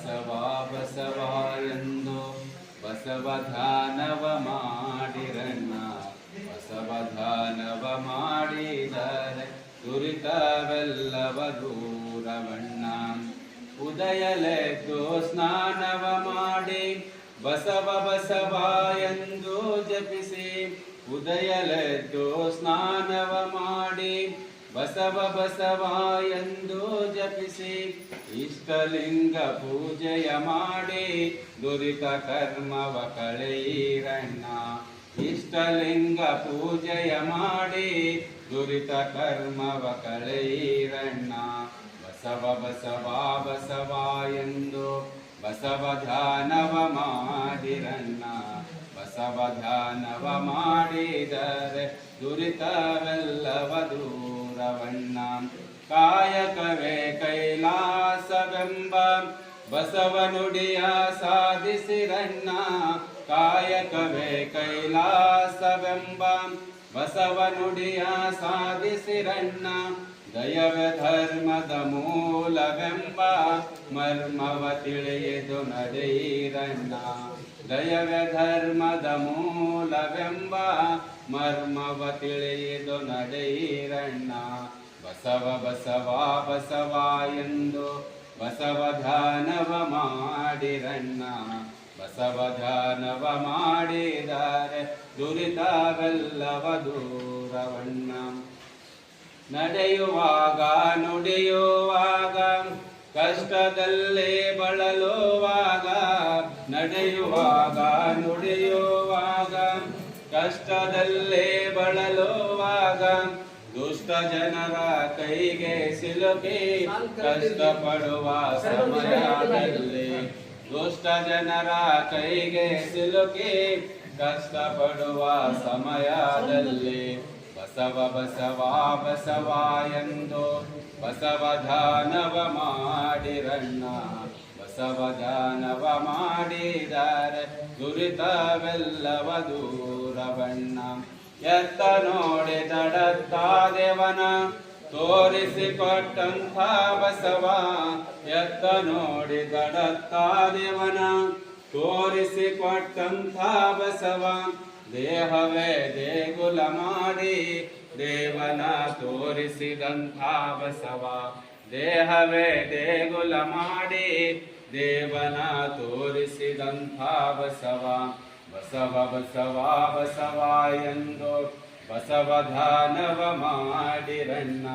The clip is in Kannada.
ಬಸವ ಬಸವ ಎಂದು ಬಸವ ಧ್ಯಾನವ ಮಾಡಿರಣ್ಣ. ಬಸವ ಧ್ಯಾನವ ಮಾಡಿದರೆ ದುರಿತವೆಲ್ಲವ ದೂರವಣ್ಣ. ಉದಯಲೆದ್ದು ಸ್ನಾನವ ಮಾಡಿ ಬಸವ ಬಸವ ಎಂದು ಜಪಿಸಿ. ಉದಯಲೆದ್ದು ಸ್ನಾನವ ಮಾಡಿ ಬಸವ ಬಸವ ಎಂದು ಜಪಿಸಿ. ಇಷ್ಟಲಿಂಗ ಪೂಜೆಯ ಮಾಡಿ ದುರಿತ ಕರ್ಮವ ಕಳೆಯಿರಣ್ಣ. ಇಷ್ಟಲಿಂಗ ಪೂಜೆಯ ಮಾಡಿ ದುರಿತ ಕರ್ಮವ ಕಳೆಯಿರಣ್ಣ. ಬಸವ ಬಸವ ಬಸವ ಎಂದು ಬಸವ ಧ್ಯಾನವ ಮಾಡಿರಣ್ಣ. ಬಸವ ಧ್ಯಾನವ ಮಾಡಿದರೆ ದುರಿತವೆಲ್ಲವ ದೂರವಣ್ಣ. ಕಾಯಕವೇ ಕೈಲಾಸವೆಂಬ ಬಸವ ನುಡಿಯ ಸಾಧಿಸಿರಣ್ಣ. ಕಾಯಕವೇ ಕೈಲಾಸವೆಂಬ ಬಸವ ನುಡಿಯ ಸಾಧಿಸಿರಣ್ಣ. ದಯವೇ ಧರ್ಮದ ಮೂಲವೆಂಬ ಮರ್ಮವ ತಿಳಿಯದು ನಡೆಯಿರಣ್ಣ. ದಯವೇ ಧರ್ಮದ ಮೂಲವೆಂಬ ಮರ್ಮವ ತಿಳಿಯದು ನಡೆಯಿರಣ್ಣ. ಬಸವ ಬಸವ ಬಸವ ಎಂದು ಬಸವ ಧ್ಯಾನವ ಮಾಡಿರಣ್ಣ. ಬಸವ ಧ್ಯಾನವ ಮಾಡಿದರೆ ದುರಿತವೆಲ್ಲವ ದೂರವಣ್ಣ. ನಡೆಯುವಾಗ ನುಡಿಯುವಾಗ ಕಷ್ಟದಲ್ಲೇ ಬಳಲುವಾಗ. ನಡೆಯುವಾಗ ನುಡಿಯುವಾಗ ಕಷ್ಟದಲ್ಲೇ ಬಳಲುವಾಗ. ದುಷ್ಟ ಜನರ ಕೈಗೆ ಸಿಲುಕಿ ಕಷ್ಟಪಡುವ ಸಮಯದಲ್ಲಿ. ದುಷ್ಟ ಜನರ ಕೈಗೆ ಸಿಲುಕಿ ಕಷ್ಟಪಡುವ ಸಮಯದಲ್ಲಿ. ಬಸವ ಬಸವ ಬಸವ ಎಂದು ಬಸವ ಧ್ಯಾನವ ಮಾಡಿರಣ್ಣ. ಬಸವ ಧ್ಯಾನವ ಮಾಡಿದರೆ ದುರಿತವೆಲ್ಲವ ದೂರವಣ್ಣ. ಎತ್ತ ನೋಡಿ ದಡತ್ತ ದೇವನ ತೋರಿಸಿಕೊಟ್ಟಂಥ ಬಸವ. ಎತ್ತ ನೋಡಿ ದಡತ್ತ ದೇವನ ತೋರಿಸಿಕೊಟ್ಟಂಥ ಬಸವ. ದೇಹವೇ ದೇಗುಲ ಮಾಡಿ ದೇವನ ತೋರಿಸಿದಂಥ ಬಸವ. ದೇಹವೇ ದೇಗುಲ ಮಾಡಿ ದೇವನ ತೋರಿಸಿದಂಥ ಬಸವ. ಬಸವ ಬಸವ ಬಸವ ಎಂದು ಬಸವ ಧ್ಯಾನವ ಮಾಡಿರಣ್ಣ.